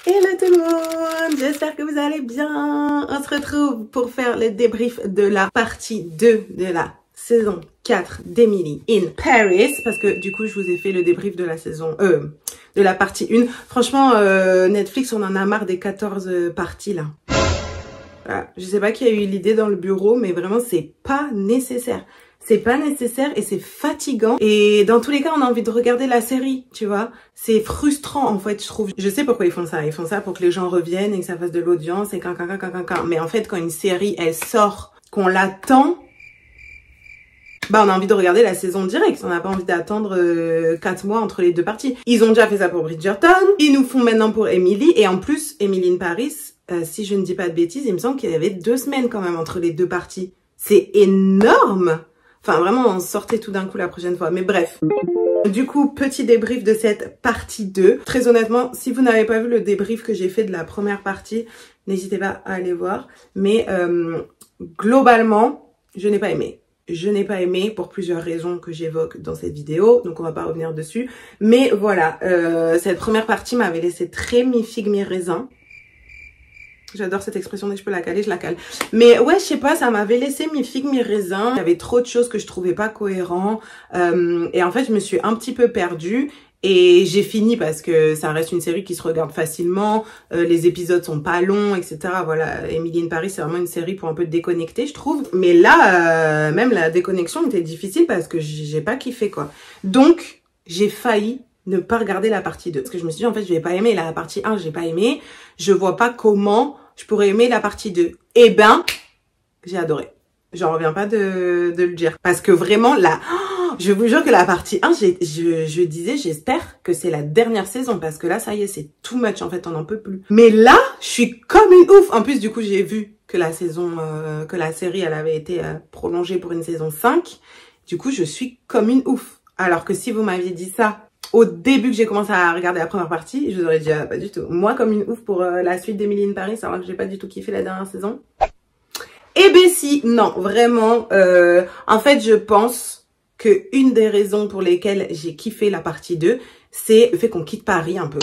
Hello tout le monde, j'espère que vous allez bien. On se retrouve pour faire le débrief de la partie 2 de la saison 4 d'Emily in Paris. Parce que du coup, je vous ai fait le débrief de la saison de la partie 1. Franchement, Netflix, on en a marre des 14 parties là. Voilà. Je sais pas qui a eu l'idée dans le bureau, mais vraiment, c'est pas nécessaire. C'est pas nécessaire et c'est fatigant. Et dans tous les cas, on a envie de regarder la série, tu vois. C'est frustrant, en fait, je trouve. Je sais pourquoi ils font ça. Ils font ça pour que les gens reviennent et que ça fasse de l'audience et Mais en fait, quand une série, elle sort, qu'on l'attend, bah, on a envie de regarder la saison directe. On n'a pas envie d'attendre 4 mois entre les deux parties. Ils ont déjà fait ça pour Bridgerton. Ils nous font maintenant pour Emily. Et en plus, Emily in Paris, si je ne dis pas de bêtises, il me semble qu'il y avait 2 semaines quand même entre les deux parties. C'est énorme! Enfin, vraiment, on sortait tout d'un coup la prochaine fois. Mais bref. Du coup, petit débrief de cette partie 2. Très honnêtement, si vous n'avez pas vu le débrief que j'ai fait de la première partie, n'hésitez pas à aller voir. Mais globalement, je n'ai pas aimé. Je n'ai pas aimé pour plusieurs raisons que j'évoque dans cette vidéo. Donc, on va pas revenir dessus. Mais voilà, cette première partie m'avait laissé très mi-figue, mi-raisin. J'adore cette expression, dès que je peux la caler, je la cale. Mais ouais, je sais pas, ça m'avait laissé mi-figue, mi-raisin. Il y avait trop de choses que je trouvais pas cohérentes. Et en fait, je me suis un petit peu perdue. Et j'ai fini parce que ça reste une série qui se regarde facilement. Les épisodes sont pas longs, etc. Voilà, Emily in Paris, c'est vraiment une série pour un peu déconnecter, je trouve. Mais là, même la déconnexion était difficile parce que j'ai pas kiffé, quoi. Donc, j'ai failli ne pas regarder la partie 2. Parce que je me suis dit, en fait, je vais pas aimer la partie 1, j'ai pas aimé. Je vois pas comment je pourrais aimer la partie 2. Eh ben, j'ai adoré. J'en reviens pas de le dire. Parce que vraiment, là, je vous jure que la partie 1, je disais, j'espère que c'est la dernière saison. Parce que là, ça y est, c'est too much. En fait, on n'en peut plus. Mais là, je suis comme une ouf. En plus, du coup, j'ai vu que la saison, que la série, elle avait été prolongée pour une saison 5. Du coup, je suis comme une ouf. Alors que si vous m'aviez dit ça au début que j'ai commencé à regarder la première partie, je vous aurais dit ah, pas du tout. Moi, comme une ouf pour la suite d'Emily in Paris, alors que j'ai pas du tout kiffé la dernière saison. Eh ben si, non, vraiment. En fait, je pense que une des raisons pour lesquelles j'ai kiffé la partie 2, c'est le fait qu'on quitte Paris un peu,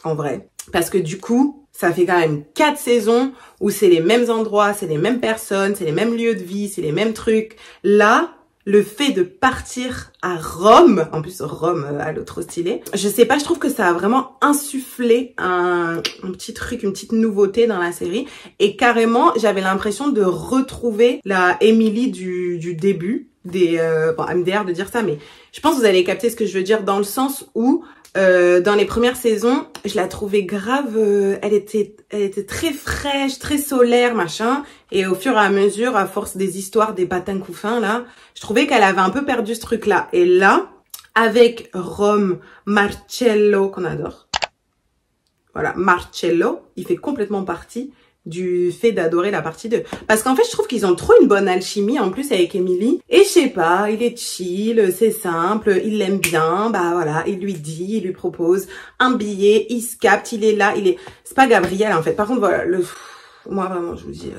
en vrai. Parce que du coup, ça fait quand même 4 saisons où c'est les mêmes endroits, c'est les mêmes personnes, c'est les mêmes lieux de vie, c'est les mêmes trucs. Là, le fait de partir à Rome, en plus Rome à l'autre stylé, je sais pas, je trouve que ça a vraiment insufflé un petit truc, une petite nouveauté dans la série. Et carrément, j'avais l'impression de retrouver la Emily du début. Bon, MDR de dire ça, mais je pense que vous allez capter ce que je veux dire dans le sens où dans les premières saisons, je la trouvais grave, elle était très fraîche, très solaire, machin. Et au fur et à mesure, à force des histoires des patins couffins, là, je trouvais qu'elle avait un peu perdu ce truc-là. Et là, avec Rome, Marcello, qu'on adore. Voilà, Marcello, il fait complètement partie du fait d'adorer la partie 2. Parce qu'en fait, je trouve qu'ils ont trop une bonne alchimie, en plus, avec Emily. Et je sais pas, il est chill, c'est simple, il l'aime bien, bah voilà, il lui dit, il lui propose un billet, il se capte, il est là, c'est pas Gabriel, en fait. Par contre, voilà, moi, vraiment, je vous dis,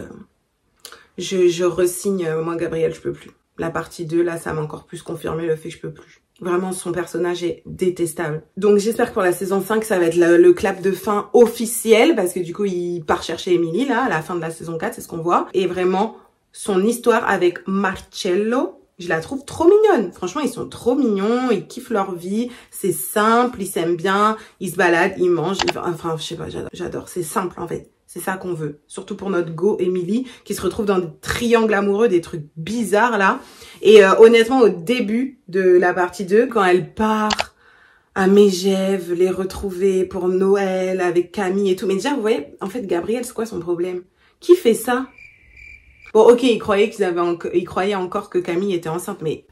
je resigne, moi, Gabriel, je peux plus. La partie 2, là, ça m'a encore plus confirmé le fait que je peux plus. Vraiment, son personnage est détestable. Donc, j'espère que pour la saison 5, ça va être le clap de fin officiel. Parce que du coup, il part chercher Emily, là, à la fin de la saison 4, c'est ce qu'on voit. Et vraiment, son histoire avec Marcello, je la trouve trop mignonne. Franchement, ils sont trop mignons, ils kiffent leur vie. C'est simple, ils s'aiment bien, ils se baladent, ils mangent. Enfin, je sais pas, j'adore. C'est simple, en fait. C'est ça qu'on veut. Surtout pour notre go Emily, qui se retrouve dans des triangles amoureux, des trucs bizarres, là. Et honnêtement, au début de la partie 2, quand elle part à Megève, les retrouver pour Noël avec Camille et tout. Mais déjà, vous voyez, en fait, Gabriel, c'est quoi son problème? Qui fait ça? Bon, ok, il croyait encore que Camille était enceinte, mais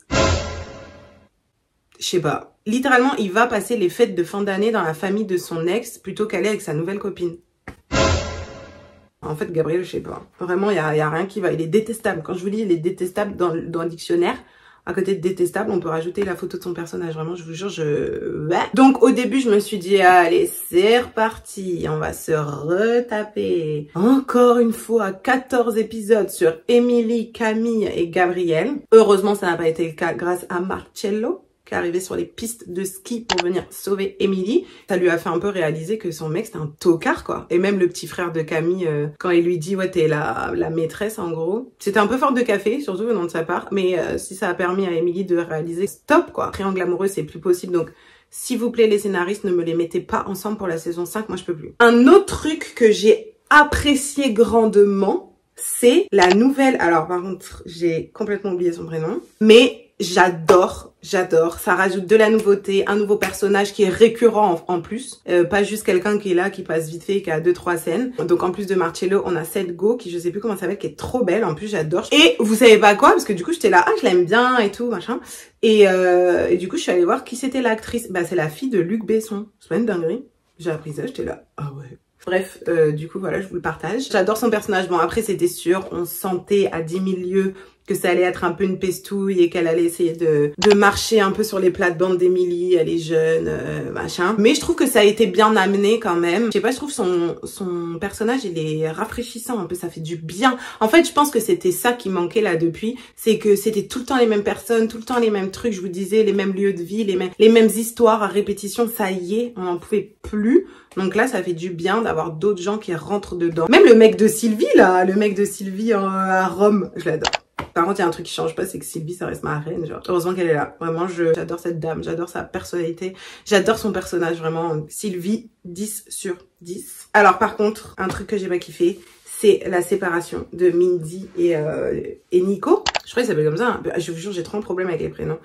je sais pas. Littéralement, il va passer les fêtes de fin d'année dans la famille de son ex plutôt qu'aller avec sa nouvelle copine. En fait, Gabriel, je sais pas. Vraiment, il y a rien qui va. Il est détestable. Quand je vous dis, il est détestable dans le dictionnaire. À côté de détestable, on peut rajouter la photo de son personnage. Vraiment, je vous jure, ouais. Donc, au début, je me suis dit, allez, c'est reparti. On va se retaper. Encore une fois, 14 épisodes sur Emily, Camille et Gabriel. Heureusement, ça n'a pas été le cas grâce à Marcello, qui est arrivé sur les pistes de ski pour venir sauver Emily. Ça lui a fait un peu réaliser que son mec c'était un tocard quoi. Et même le petit frère de Camille, quand il lui dit ouais t'es la maîtresse en gros. C'était un peu fort de café, surtout venant de sa part. Mais si ça a permis à Emily de réaliser stop quoi. Triangle amoureux c'est plus possible donc... S'il vous plaît, les scénaristes, ne me les mettez pas ensemble pour la saison 5, moi je peux plus. Un autre truc que j'ai apprécié grandement, c'est la nouvelle... Alors par contre, j'ai complètement oublié son prénom. Mais j'adore. Ça rajoute de la nouveauté, un nouveau personnage qui est récurrent en plus. Pas juste quelqu'un qui est là, qui passe vite fait, qui a 2-3 scènes. Donc en plus de Marcello, on a Seth Go, qui je sais plus comment ça s'appelle, qui est trop belle. En plus, j'adore. Et vous savez pas quoi, parce que du coup, j'étais là, ah, je l'aime bien et tout, machin. Et du coup, je suis allée voir qui c'était l'actrice. Bah, c'est la fille de Luc Besson. C'est pas une dinguerie. J'ai appris ça, j'étais là, ah ouais. Bref, du coup, voilà, je vous le partage. J'adore son personnage. Bon, après, c'était sûr, on sentait à 10 000 lieues que ça allait être un peu une pestouille et qu'elle allait essayer de marcher un peu sur les plates-bandes d'Emily, elle est jeune, machin. Mais je trouve que ça a été bien amené quand même. Je sais pas, je trouve son personnage, il est rafraîchissant un peu, ça fait du bien. En fait, je pense que c'était ça qui manquait là depuis, c'est que c'était tout le temps les mêmes personnes, tout le temps les mêmes trucs, je vous disais, les mêmes lieux de vie, les mêmes histoires à répétition, ça y est, on n'en pouvait plus. Donc là, ça fait du bien d'avoir d'autres gens qui rentrent dedans. Même le mec de Sylvie, là, le mec de Sylvie à Rome, je l'adore. Par contre, il y a un truc qui change pas, c'est que Sylvie, ça reste ma reine, genre. Heureusement qu'elle est là. Vraiment, j'adore cette dame, j'adore sa personnalité, j'adore son personnage, vraiment. Sylvie, 10 sur 10. Alors, par contre, un truc que j'ai pas kiffé, c'est la séparation de Mindy et Nico. Je crois qu'il s'appelle comme ça. Hein. Je vous jure, j'ai trop un problème avec les prénoms.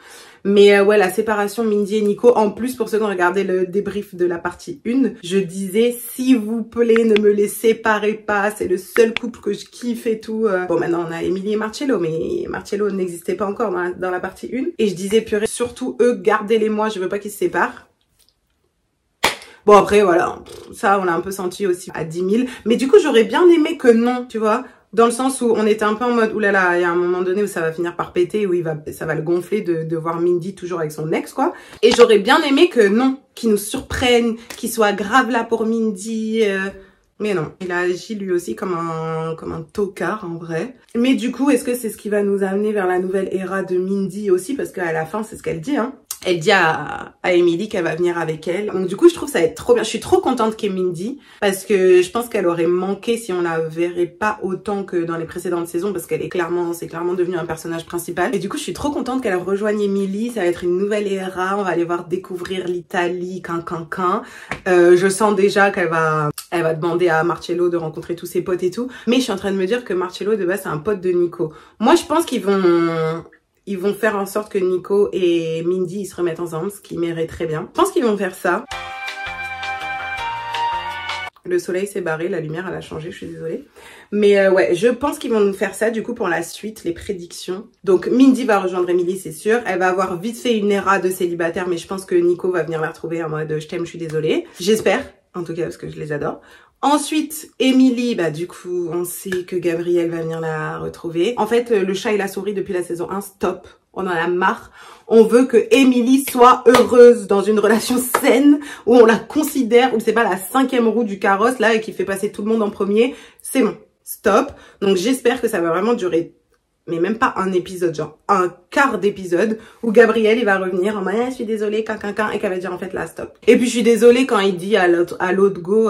Mais ouais, la séparation Mindy et Nico. En plus, pour ceux qui ont regardé le débrief de la partie 1, je disais, s'il vous plaît, ne me les séparez pas. C'est le seul couple que je kiffe et tout. Bon, maintenant, on a Emily et Marcello, mais Marcello n'existait pas encore dans la partie 1. Et je disais, purée, surtout eux, gardez-les moi, je veux pas qu'ils se séparent. Bon après voilà, ça on l'a un peu senti aussi à 10 000. Mais du coup j'aurais bien aimé que non, tu vois. Dans le sens où on était un peu en mode, oulala, il y a un moment donné où ça va finir par péter, où ça va le gonfler de voir Mindy toujours avec son ex quoi. Et j'aurais bien aimé que non, qu'il nous surprenne, qu'il soit grave là pour Mindy. Mais non, il a agi lui aussi comme un tocard en vrai. Mais du coup, est-ce que c'est ce qui va nous amener vers la nouvelle ère de Mindy aussi? Parce qu'à la fin, c'est ce qu'elle dit, hein. Elle dit à Emily qu'elle va venir avec elle. Donc du coup, je trouve ça va être trop bien. Je suis trop contente qu'elle Mindy parce que je pense qu'elle aurait manqué si on la verrait pas autant que dans les précédentes saisons parce qu'elle c'est clairement devenu un personnage principal. Et du coup, je suis trop contente qu'elle rejoigne Emily. Ça va être une nouvelle era. On va aller voir découvrir l'Italie, je sens déjà qu'elle va demander à Marcello de rencontrer tous ses potes et tout. Mais je suis en train de me dire que Marcello de base c'est un pote de Nico. Moi, je pense qu'ils vont faire en sorte que Nico et Mindy ils se remettent ensemble, ce qui m'irait très bien. Je pense qu'ils vont faire ça. Le soleil s'est barré, la lumière elle a changé, je suis désolée. Mais ouais, je pense qu'ils vont nous faire ça du coup pour la suite, les prédictions. Donc Mindy va rejoindre Emily, c'est sûr. Elle va avoir vite fait une era de célibataire, mais je pense que Nico va venir la retrouver en mode je t'aime, je suis désolée. J'espère, en tout cas parce que je les adore. Ensuite, Emily, bah du coup, on sait que Gabriel va venir la retrouver. En fait, le chat et la souris depuis la saison 1, stop. On en a marre. On veut que Emily soit heureuse dans une relation saine où on la considère, où c'est pas la 5e roue du carrosse là et qui fait passer tout le monde en premier. C'est bon, stop. Donc j'espère que ça va vraiment durer, mais même pas un épisode, genre un quart d'épisode où Gabriel il va revenir en mode je suis désolée et qu'elle va dire en fait là stop. Et puis je suis désolée quand il dit à l'autre go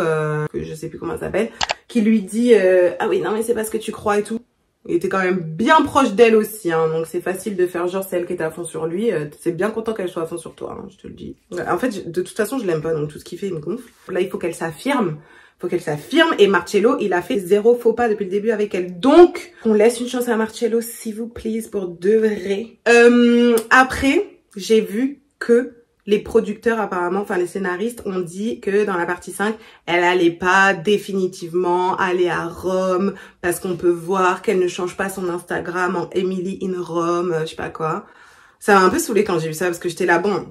que je sais plus comment ça s'appelle, qui lui dit ah oui non mais c'est pas ce que tu crois et tout. Il était quand même bien proche d'elle aussi, hein, donc c'est facile de faire genre c'est elle qui était à fond sur lui. C'est bien content qu'elle soit à fond sur toi, hein, je te le dis. En fait, de toute façon, je l'aime pas, donc tout ce qu'il fait, il me gonfle. Là, il faut qu'elle s'affirme. Et Marcello, il a fait 0 faux pas depuis le début avec elle. Donc, on laisse une chance à Marcello, s'il vous plaît, pour de vrai. Après, j'ai vu que les producteurs apparemment, enfin les scénaristes ont dit que dans la partie 5, elle allait pas définitivement aller à Rome parce qu'on peut voir qu'elle ne change pas son Instagram en Emily in Rome, je sais pas quoi. Ça m'a un peu saoulée quand j'ai vu ça parce que j'étais là, bon,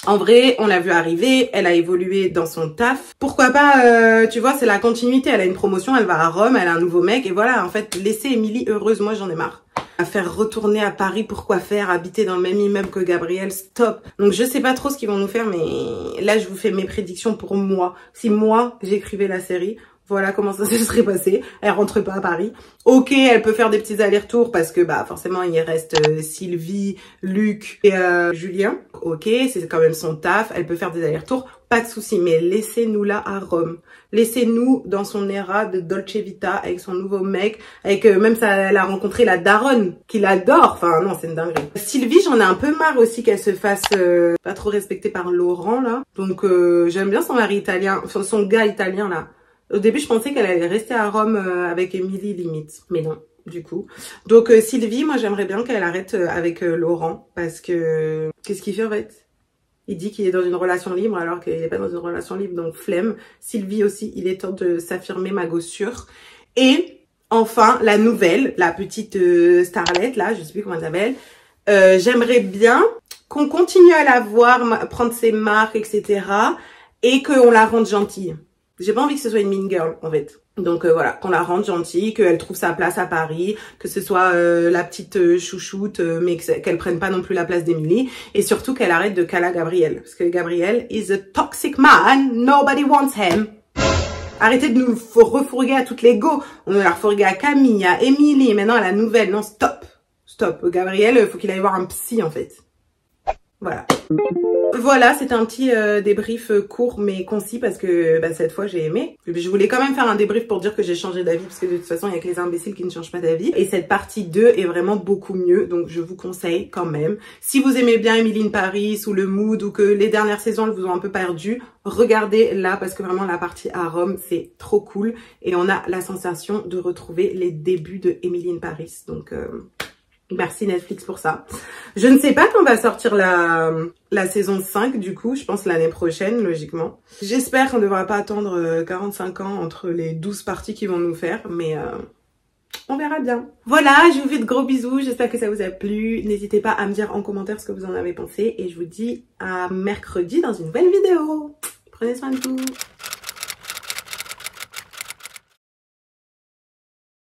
en vrai, on l'a vu arriver, elle a évolué dans son taf. Pourquoi pas, tu vois, c'est la continuité, elle a une promotion, elle va à Rome, elle a un nouveau mec et voilà, en fait, laisser Emily heureuse, moi j'en ai marre. À faire retourner à Paris, pourquoi faire, habiter dans le même immeuble que Gabriel, stop. Donc je sais pas trop ce qu'ils vont nous faire, mais là je vous fais mes prédictions pour moi. Si moi j'écrivais la série, Voilà comment ça se serait passé. Elle rentre pas à Paris. Ok, elle peut faire des petits allers-retours parce que bah forcément il reste Sylvie, Luc et Julien. Ok, c'est quand même son taf. Elle peut faire des allers-retours, pas de souci. Mais laissez-nous là à Rome. Laissez-nous dans son era de Dolce Vita avec son nouveau mec, avec même ça, elle a rencontré la daronne qu'il adore. Enfin non, c'est une dinguerie. Sylvie, j'en ai un peu marre aussi qu'elle se fasse pas trop respecter par Laurent là. Donc j'aime bien son mari italien, enfin, son gars italien là. Au début, je pensais qu'elle allait rester à Rome avec Émilie limite, mais non, du coup. Donc Sylvie, moi j'aimerais bien qu'elle arrête avec Laurent, parce que qu'est-ce qu'il fait en fait? Il dit qu'il est dans une relation libre alors qu'il n'est pas dans une relation libre, donc flemme. Sylvie aussi, il est temps de s'affirmer, ma gossure. Et enfin, la nouvelle, la petite starlette là, je sais plus comment elle s'appelle. J'aimerais bien qu'on continue à la voir, prendre ses marques, etc. et qu'on la rende gentille. J'ai pas envie que ce soit une mean girl, en fait. Donc voilà, qu'on la rende gentille, qu'elle trouve sa place à Paris, que ce soit la petite chouchoute, mais qu'elle prenne pas non plus la place d'Emily. Et surtout qu'elle arrête de caler Gabriel. Parce que Gabriel is a toxic man, nobody wants him. Arrêtez de nous refourguer à toutes les go. On a refourgué à Camille, à Emily, maintenant à la nouvelle. Non, stop. Stop. Gabriel, faut qu'il aille voir un psy, en fait. Voilà. Voilà, c'était un petit débrief court mais concis parce que bah, cette fois j'ai aimé. Je voulais quand même faire un débrief pour dire que j'ai changé d'avis parce que de toute façon il y a que les imbéciles qui ne changent pas d'avis. Et cette partie 2 est vraiment beaucoup mieux, donc je vous conseille quand même. Si vous aimez bien Emily in Paris ou le mood ou que les dernières saisons elles vous ont un peu perdu, regardez là parce que vraiment la partie à Rome c'est trop cool. Et on a la sensation de retrouver les débuts de Emily in Paris. Donc... merci Netflix pour ça. Je ne sais pas quand va sortir la saison 5 du coup, je pense l'année prochaine logiquement. J'espère qu'on ne devra pas attendre 45 ans entre les 12 parties qu'ils vont nous faire, mais on verra bien. Voilà, je vous fais de gros bisous, j'espère que ça vous a plu. N'hésitez pas à me dire en commentaire ce que vous en avez pensé et je vous dis à mercredi dans une nouvelle vidéo. Prenez soin de vous.